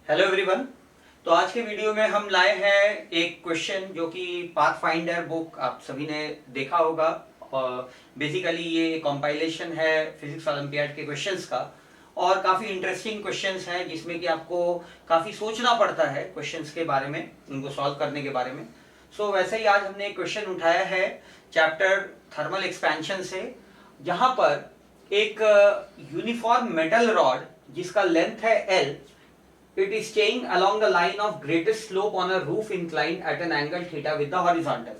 Hello everyone. तो आज के वीडियो में हम लाए हैं एक क्वेश्चन जो कि पाथफाइंडर बुक आप सभी ने देखा होगा। और बेसिकली ये कंपाइलेशन है फिजिक्स ओलंपियाड के क्वेश्चंस का और काफ़ी इंटरेस्टिंग क्वेश्चंस हैं जिसमें कि आपको काफ़ी सोचना पड़ता है क्वेश्चंस के बारे में, उनको सॉल्व करने के बारे में। सो वैसे ही आज हमने एक क्वेश्चन उठाया है चैप्टर थर्मल एक्सपेंशन से, जहाँ पर एक यूनिफॉर्म मेटल रॉड जिसका लेंथ है L, it is staying along the line of greatest slope on a roof incline at an angle theta with the horizontal.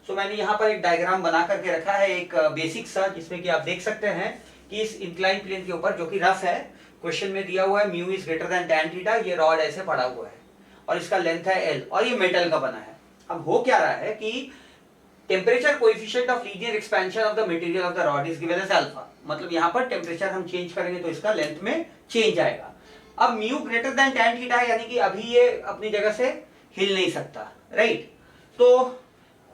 So मैंने यहाँ पर एक डायग्राम बना करके रखा है, एक बेसिक सा, जिसमें कि आप देख सकते हैं कि इस इंक्लाइन प्लेन के ऊपर, जो कि रफ है, क्वेश्चन में दिया हुआ है mu is greater than tan theta, ये रॉड ऐसे पड़ा हुआ है और इसका लेंथ है L और ये मेटल का बना है। अब हो क्या रहा है कि temperature coefficient of linear expansion of the material of the rod is given as alpha. मतलब यहाँ पर टेम्परेचर हम चेंज करेंगे तो इसका लेंथ में चेंज आएगा। अब mu greater than tan theta है, यानी कि अभी ये अपनी जगह से हिल नहीं सकता, राइट। तो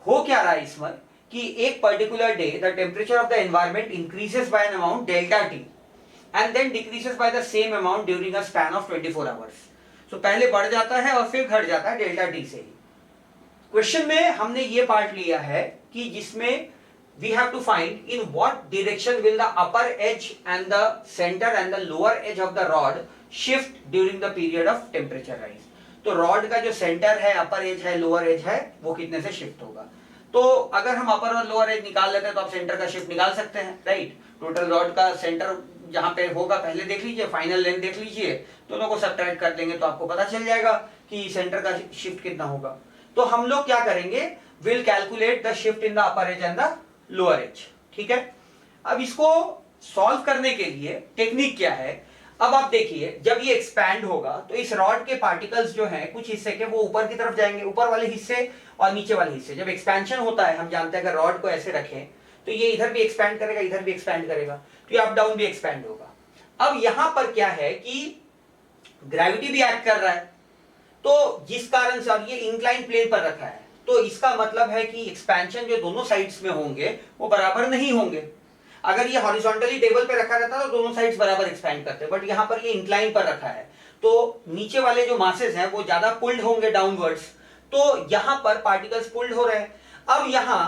हो क्या रहा है इसमें कि एक particular day the temperature of the environment increases by an amount delta T and then decreases by the same amount during a span of 24 hours. So पहले बढ़ जाता है और फिर घट जाता है डेल्टा टी से ही। क्वेश्चन में हमने ये पार्ट लिया है कि जिसमें we have to find in what direction will the upper edge and the center and the lower edge of the rod shift during the period of temperature rise। तो rod का जो सेंटर है, अपर as है, lower as है, वो कितने से shift होगा। तो अगर हम अपर और लोअर एज निकाल लेते हैं तो आप सेंटर का शिफ्ट निकाल सकते हैं, राइट। टोटल रॉड का सेंटर जहां पे होगा पहले देख लीजिए, फाइनल लेंथ देख लीजिए, दोनों को सब्ट्रैक्ट कर देंगे तो आपको पता चल जाएगा कि सेंटर का शिफ्ट कितना होगा। तो हम लोग क्या करेंगे, will calculate the shift in the upper edge and the lower edge, ठीक है। अब इसको सॉल्व करने के लिए टेक्निक क्या है, अब आप देखिए, जब ये एक्सपैंड होगा तो इस रॉड के पार्टिकल्स जो हैं कुछ हिस्से के वो ऊपर की तरफ जाएंगे, ऊपर वाले हिस्से और नीचे वाले हिस्से। जब एक्सपेंशन होता है, हम जानते हैं अगर रॉड को ऐसे रखें तो ये इधर भी एक्सपैंड करेगा, इधर भी एक्सपैंड करेगा, तो ये अप डाउन भी एक्सपैंड होगा। अब यहां पर क्या है कि ग्रेविटी भी एक्ट कर रहा है, तो जिस कारण से, अब ये इंक्लाइन प्लेन पर रखा है, तो इसका मतलब है कि एक्सपेंशन जो दोनों साइड्स में होंगे वो बराबर नहीं होंगे। अगर ये हॉरिजॉन्टली टेबल पे रखा रहता तो दोनों साइड्स बराबर एक्सपेंड करते, बट यहां पर ये इंक्लाइन पर रखा है तो नीचे वाले जो मासेस हैं वो ज्यादा पुल्ड होंगे डाउनवर्ड्स, तो यहां पर पार्टिकल्स पुल्ड हो रहे हैं। अब यहां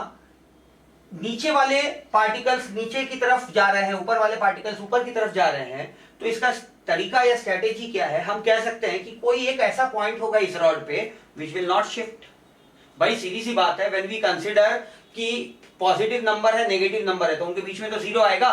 नीचे वाले पार्टिकल्स नीचे की तरफ जा रहे हैं, ऊपर वाले पार्टिकल्स ऊपर की तरफ जा रहे हैं, तो इसका तरीका या स्ट्रेटेजी क्या है, हम कह सकते हैं कि कोई एक ऐसा पॉइंट होगा इस रॉड पे विच विल नॉट शिफ्ट। भाई सीधी सी बात है, व्हेन वी कंसीडर कि पॉजिटिव नंबर है, नेगेटिव नंबर है, तो उनके बीच में तो जीरो आएगा।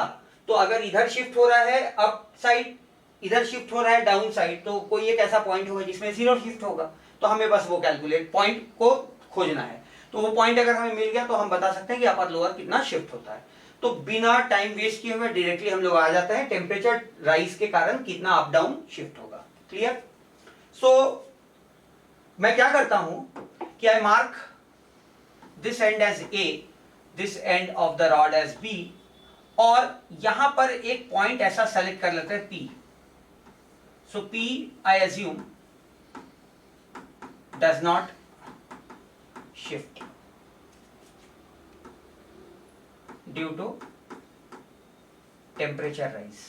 तो अगर इधर शिफ्ट हो रहा है अप साइड, इधर शिफ्ट हो रहा है डाउन साइड, तो कोई एक ऐसा पॉइंट होगा जिसमें जीरो शिफ्ट होगा। तो हमें बस वो कैलकुलेट पॉइंट को खोजना है, तो वो पॉइंट अगर हमें मिल गया तो हम बता सकते हैं कि अपर लोअर कितना शिफ्ट होता है। तो बिना टाइम वेस्ट किए हुए डायरेक्टली हम लोग आ जाते हैं टेम्परेचर राइज के कारण कितना अप डाउन शिफ्ट होगा। क्लियर। सो मैं क्या करता हूं कि I mark this end as A, this end of the rod as B, और यहां पर एक पॉइंट ऐसा सेलेक्ट कर लेते हैं P। So P I assume does not shift due to temperature rise।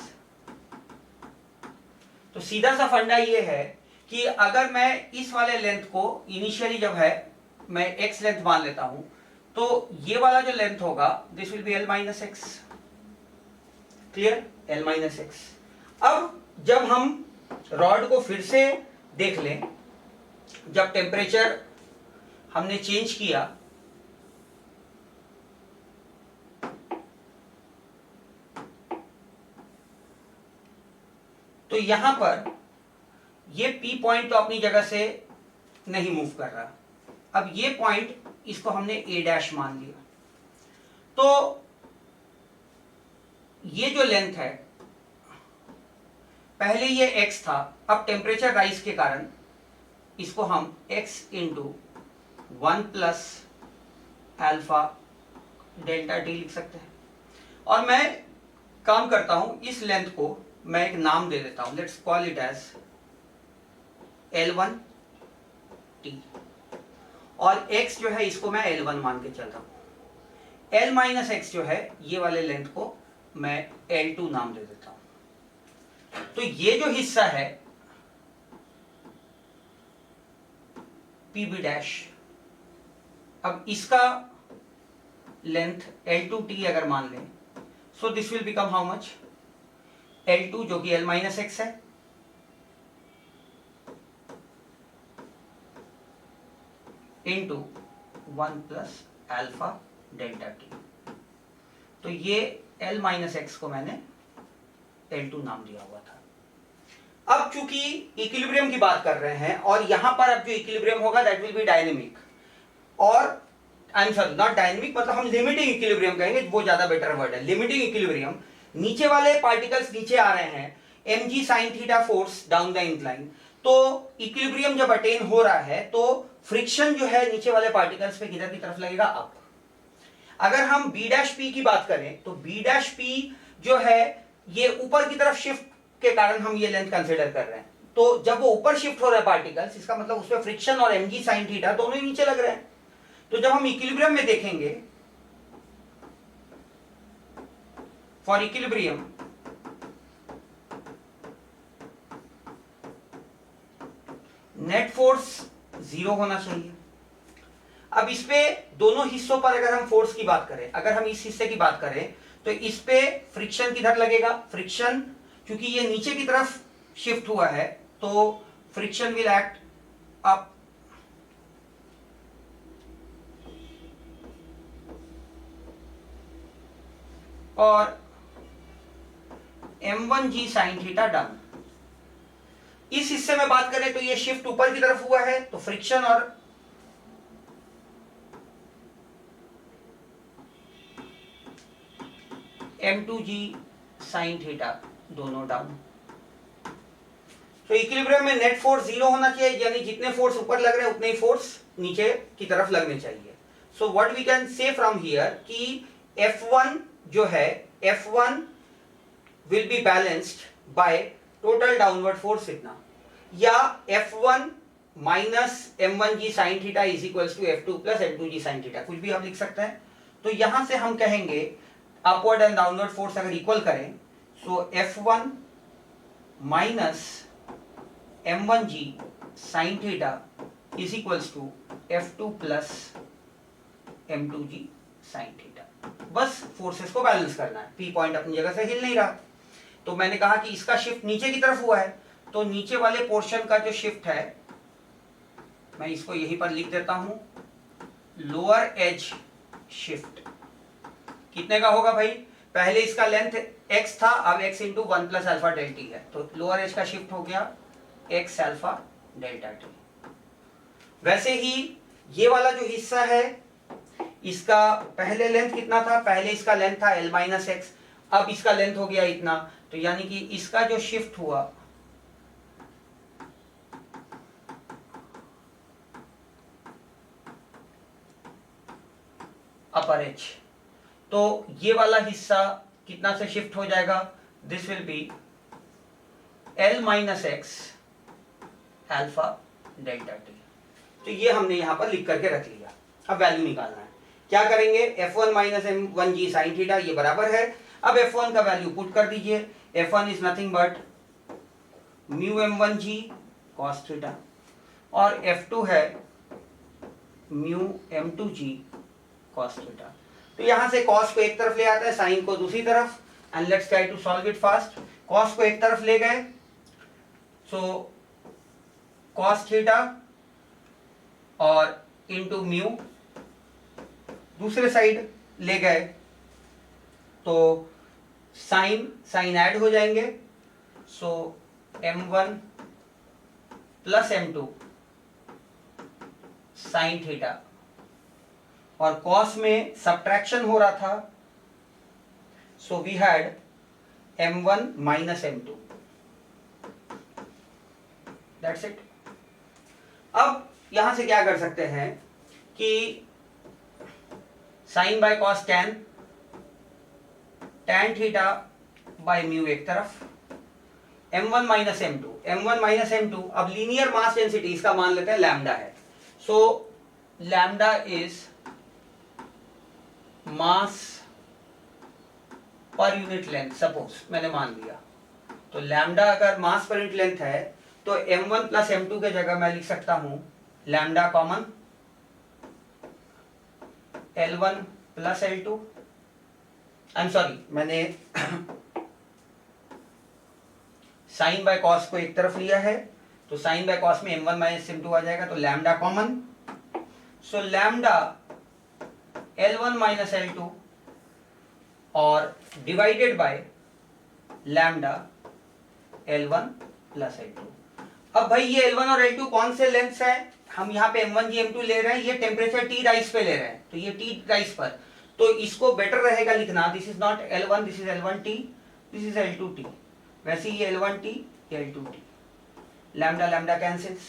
तो सीधा सा फंडा ये है कि अगर मैं इस वाले लेंथ को इनिशियली जब है मैं x लेंथ मान लेता हूं, तो ये वाला जो लेंथ होगा this will be L minus x. Clear, L minus x. अब जब हम रॉड को फिर से देख लें, जब टेम्परेचर हमने चेंज किया तो यहां पर ये P पॉइंट तो अपनी जगह से नहीं मूव कर रहा। अब ये पॉइंट, इसको हमने A डैश मान लिया, तो ये जो लेंथ है, पहले ये x था, अब टेम्परेचर राइज के कारण इसको हम x into 1 plus alpha delta T लिख सकते हैं। और मैं काम करता हूं, इस लेंथ को मैं एक नाम दे देता हूं, let's call it as L1 T, और x जो है इसको मैं L1 मान के चल रहा हूं। L माइनस एक्स जो है ये वाले लेंथ को मैं L2 नाम दे देता हूं। तो ये जो हिस्सा है पी बी डैश, अब इसका लेंथ L2T अगर मान लें, so this will become how much, L2 जो कि L माइनस एक्स है, into 1 plus alpha delta t. तो ये L माइनस एक्स को मैंने L2 नाम दिया हुआ था। अब चूंकि इक्विलिब्रियम की बात कर रहे हैं और यहां पर अब जो इक्विलिब्रियम होगा दैट विल बी डायनेमिक, और I am sorry not dynamic, मतलब हम लिमिटिंग इक्विलिब्रियम कहेंगे, वो ज्यादा बेटर वर्ड है। लिमिटिंग इक्विलिब्रियम, नीचे वाले पार्टिकल्स नीचे आ रहे हैं, mg sin theta force down the incline, तो इक्विलिब्रियम जब अटेन हो रहा है तो फ्रिक्शन जो है नीचे वाले पार्टिकल्स पे किधर की तरफ लगेगा, अप। अगर हम b डैश p की बात करें तो b डैश p जो है ये ऊपर की तरफ शिफ्ट के कारण हम ये लेंथ कंसीडर कर रहे हैं, तो जब वो ऊपर शिफ्ट हो रहा है पार्टिकल्स, इसका मतलब उसमें फ्रिक्शन और mg sin थीटा दोनों ही नीचे लग रहे हैं। तो जब हम इक्विलिब्रियम में देखेंगे, फॉर इक्विलिब्रियम नेट फोर्स 0 होना चाहिए। अब इस पे दोनों हिस्सों पर अगर हम फोर्स की बात करें, अगर हम इस हिस्से की बात करें तो इस पे फ्रिक्शन किधर लगेगा, फ्रिक्शन क्योंकि ये नीचे की तरफ शिफ्ट हुआ है तो फ्रिक्शन विल एक्ट अप, और m1g sin थीटा डाउन। इस हिस्से में बात करें तो ये शिफ्ट ऊपर की तरफ हुआ है तो फ्रिक्शन और m2g sin थीटा दोनों डाउन। तो इक्विलिब्रियम में नेट फोर्स 0 होना चाहिए, यानी जितने फोर्स ऊपर लग रहे हैं उतने ही फोर्स नीचे की तरफ लगने चाहिए। So what we can say from here कि F1 जो है, F1 will be balanced by total downward force इतना, या F1 minus m1g sin theta is equals to F2 plus m2g sin theta, कुछ भी आप लिख सकते हैं। तो यहां से हम कहेंगे अपवर्ड एंड डाउनवर्ड फोर्स अगर इक्वल करें, so F1 minus m1g sin theta is equals to F2 plus m2g sin theta. बस फोर्सेस को बैलेंस करना है, P पॉइंट अपनी जगह से हिल नहीं रहा। तो मैंने कहा कि इसका शिफ्ट नीचे की तरफ हुआ है, तो नीचे वाले पोर्शन का जो शिफ्ट है मैं इसको यहीं पर लिख देता हूं, लोअर एज शिफ्ट कितने का होगा भाई, पहले इसका लेंथ x था, अब x into 1 plus alpha delta T है, तो लोअर एज का शिफ्ट हो गया x अल्फा डेल्टा टी। वैसे ही ये वाला जो हिस्सा है इसका पहले लेंथ कितना था, पहले इसका लेंथ था l माइनस एक्स, अब इसका लेंथ हो गया इतना, तो यानी कि इसका जो शिफ्ट हुआ अपर एच, तो ये वाला हिस्सा कितना से शिफ्ट हो जाएगा, this will be l minus x alpha delta t. तो ये हमने यहां पर लिख करके रख लिया। अब वैल्यू निकालना है, क्या करेंगे, F1 minus m1g sin theta ये बराबर है, अब F1 का वैल्यू पुट कर दीजिए, F1 is nothing but mu m1g cos theta, और F2 है म्यू m2g cos थीटा। तो यहां से cos को एक तरफ ले आता है, sin को दूसरी तरफ, and let's try to solve it fast. cos को एक तरफ ले गए, सो cos थीटा और इंटू म्यू दूसरे साइड ले गए तो साइन ऐड हो जाएंगे, so m1 plus m2 sine theta, और cos में सब्ट्रैक्शन हो रहा था, so we had m1 minus m2, that's it. अब यहां से क्या कर सकते हैं कि sine by cos tan theta by mu एक तरफ, m1 माइनस m2, अब लीनियर मास डेंसिटी इसका मान लेते हैं लैम्डा है, सो lambda is mass per unit length, suppose मैंने मान लिया, तो लैम्डा अगर मास पर यूनिट लेंथ है तो m1 प्लस m2 के जगह मैं लिख सकता हूं lambda common L1 plus L2, I am sorry मैंने साइन बाय कॉस को एक तरफ लिया है, तो साइन बाय कॉस में m1 माइनस m2 आ जाएगा, तो लैम्डा कॉमन, सो लैम्डा L1 माइनस L2 और divided by lambda L1 plus L2। अब भाई ये L1 और L2 कौन से लेंथ्स है, हम यहाँ पे M1 जी M2 ले रहे हैं, ये टेम्परेचर T राइज पे ले रहे हैं, तो ये T राइज पर, तो इसको बेटर रहेगा लिखना, this is not L1, this is L1T, this is L2T, वैसे ये L1T, ये L2T, लैम्डा लैम्डा कैंसिल्स।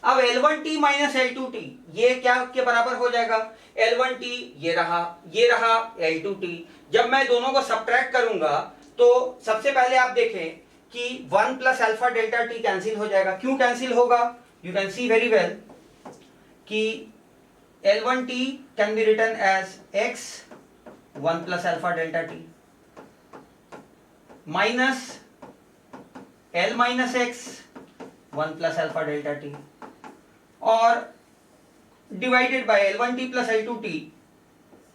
अब L1T माइनस L2T ये क्या के बराबर हो जाएगा, L1T ये रहा L2T। जब मैं दोनों को सब्ट्रैक्ट करूंगा तो सबसे पहले आप देखें कि 1 plus alpha delta T cancel हो जाएगा। क्यों कैंसिल होगा, you can see very well कि L1T can be written as x 1 plus alpha delta T minus L minus x 1 plus alpha delta T और divided by L1T plus L2T,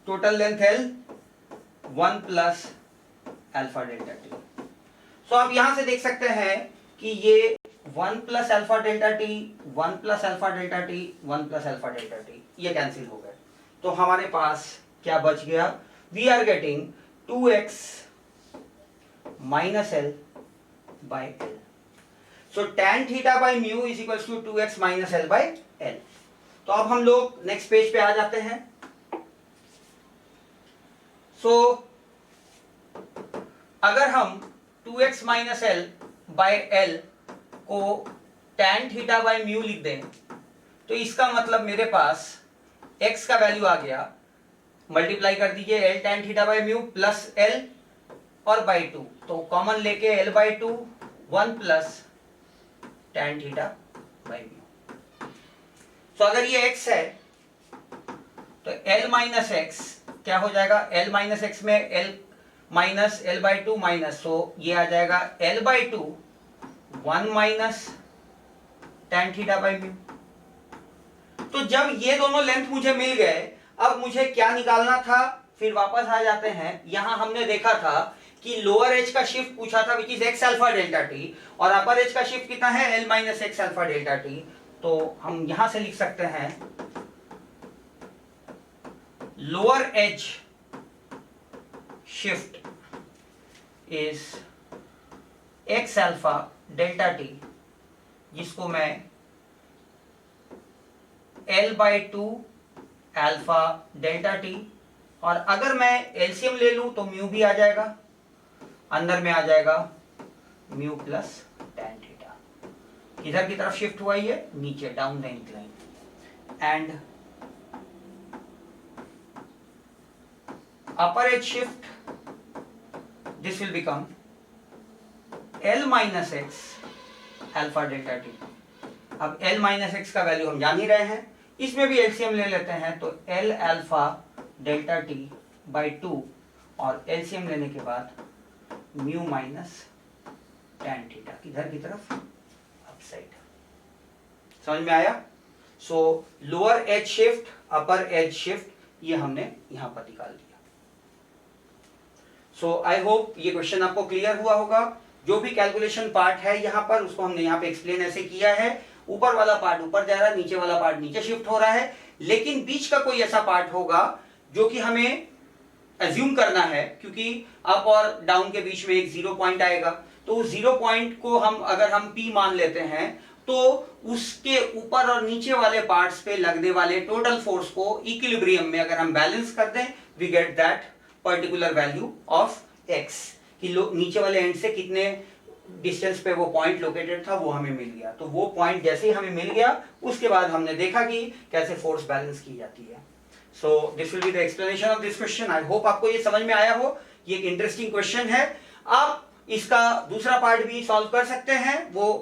total length L 1 plus alpha delta T. So आप यहां से देख सकते हैं कि ये 1 plus alpha delta T, 1 plus alpha delta T, 1 plus alpha delta t ये कैंसिल हो गए, तो हमारे पास क्या बच गया, we are getting 2x minus L by L। So tan theta by mu is equals to 2x minus L by L। तो अब हम लोग नेक्स्ट पेज पे आ जाते हैं। सो अगर हम 2x minus L by L को tan थीटा बाय म्यू लिख दें, तो इसका मतलब मेरे पास x का वैल्यू आ गया, मल्टीप्लाई कर दीजिए L tan theta by mu plus L और बाय 2, तो कॉमन लेके L by 2 1 plus tan theta by mu. तो अगर ये x है तो L माइनस x क्या हो जाएगा, L माइनस x में L minus L by 2 minus, so ये आ जाएगा L by 2 1 minus tan theta by mu. तो जब ये दोनों लेंथ मुझे मिल गए, अब मुझे क्या निकालना था, फिर वापस आ जाते हैं। यहां हमने देखा था कि लोअर एज का शिफ्ट पूछा था which is x alpha delta T, और अपर एज का शिफ्ट कितना है L minus x alpha delta t. तो हम यहां से लिख सकते हैं lower edge shift is x alpha delta t, जिसको मैं L by 2 alpha delta T, और अगर मैं एलसीएम ले लूं तो म्यू भी आ जाएगा, अंदर में आ जाएगा म्यू प्लस tan थीटा। किधर की तरफ शिफ्ट हुआ ये, नीचे down the incline, and upper edge shift this will become L minus x alpha delta t। अब L minus x का वैल्यू हम जान ही रहे हैं, इसमें भी एलसीएम ले लेते हैं, तो L alpha delta t by 2 और एलसीएम लेने के बाद म्यू माइनस tan थीटा, किधर की तरफ, अपसाइड। समझ में आया। So lower edge shift, upper edge shift ये हमने यहां पर निकाल दिया। सो आई होप ये क्वेश्चन आपको क्लियर हुआ होगा। जो भी कैलकुलेशन पार्ट है यहाँ पर, उसको हमने यहाँ पे एक्सप्लेन ऐसे किया है, ऊपर वाला पार्ट ऊपर जा रहा है, नीचे वाला पार्ट नीचे शिफ्ट हो रहा है, लेकिन बीच का कोई ऐसा पार्ट होगा जो कि हमें एज्यूम करना है, क्योंकि अप और डाउन के बीच में एक 0 पॉइंट आएगा, तो उस 0 पॉइंट को हम अगर हम P मान लेते हैं, तो उसके ऊपर और नीचे वाले पार्ट्स पे लगने वाले टोटल फोर्स को इक्विलिब्रियम में अगर हम बैलेंस कर दें, we get that particular value of x, कि नीचे वाले एंड से कितने डिस्टेंस पे वो पॉइंट लोकेटेड था वो हमें मिल गया। तो वो पॉइंट जैसे ही हमें मिल गया, उसके बाद हमने देखा कि कैसे फोर्स बैलेंस की जाती है। So this will be the explanation of this question. I hope आपको ये समझ में आया हो। ये एक इंटरेस्टिंग क्वेश्चन है, आप इसका दूसरा पार्ट भी सॉल्व कर सकते हैं। वो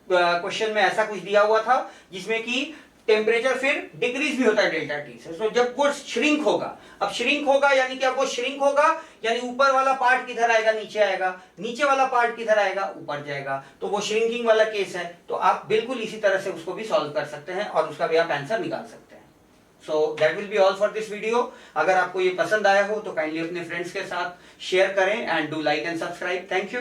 क्वेश्चन में ऐसा कुछ दिया हुआ था जिसमें कि टेम्परेचर फिर डिक्रीज भी होता है डेल्टा टी से। सो जब वो श्रिंक होगा, अब श्रिंक होगा यानी कि अब वो श्रिंक होगा यानी ऊपर वाला पार्ट किधर आएगा, नीचे आएगा, नीचे वाला पार्ट किधर आएगा, ऊपर जाएगा, तो वो श्रिंकिंग वाला केस है। तो आप बिल्कुल इसी तरह से उसको भी सॉल्व कर सकते हैं और उसका भी आप आंसर निकाल सकते हैं। So that will be all for this video. अगर आपको ये पसंद आया हो तो काइंडली अपने फ्रेंड्स के साथ शेयर करें and do like and subscribe. Thank you.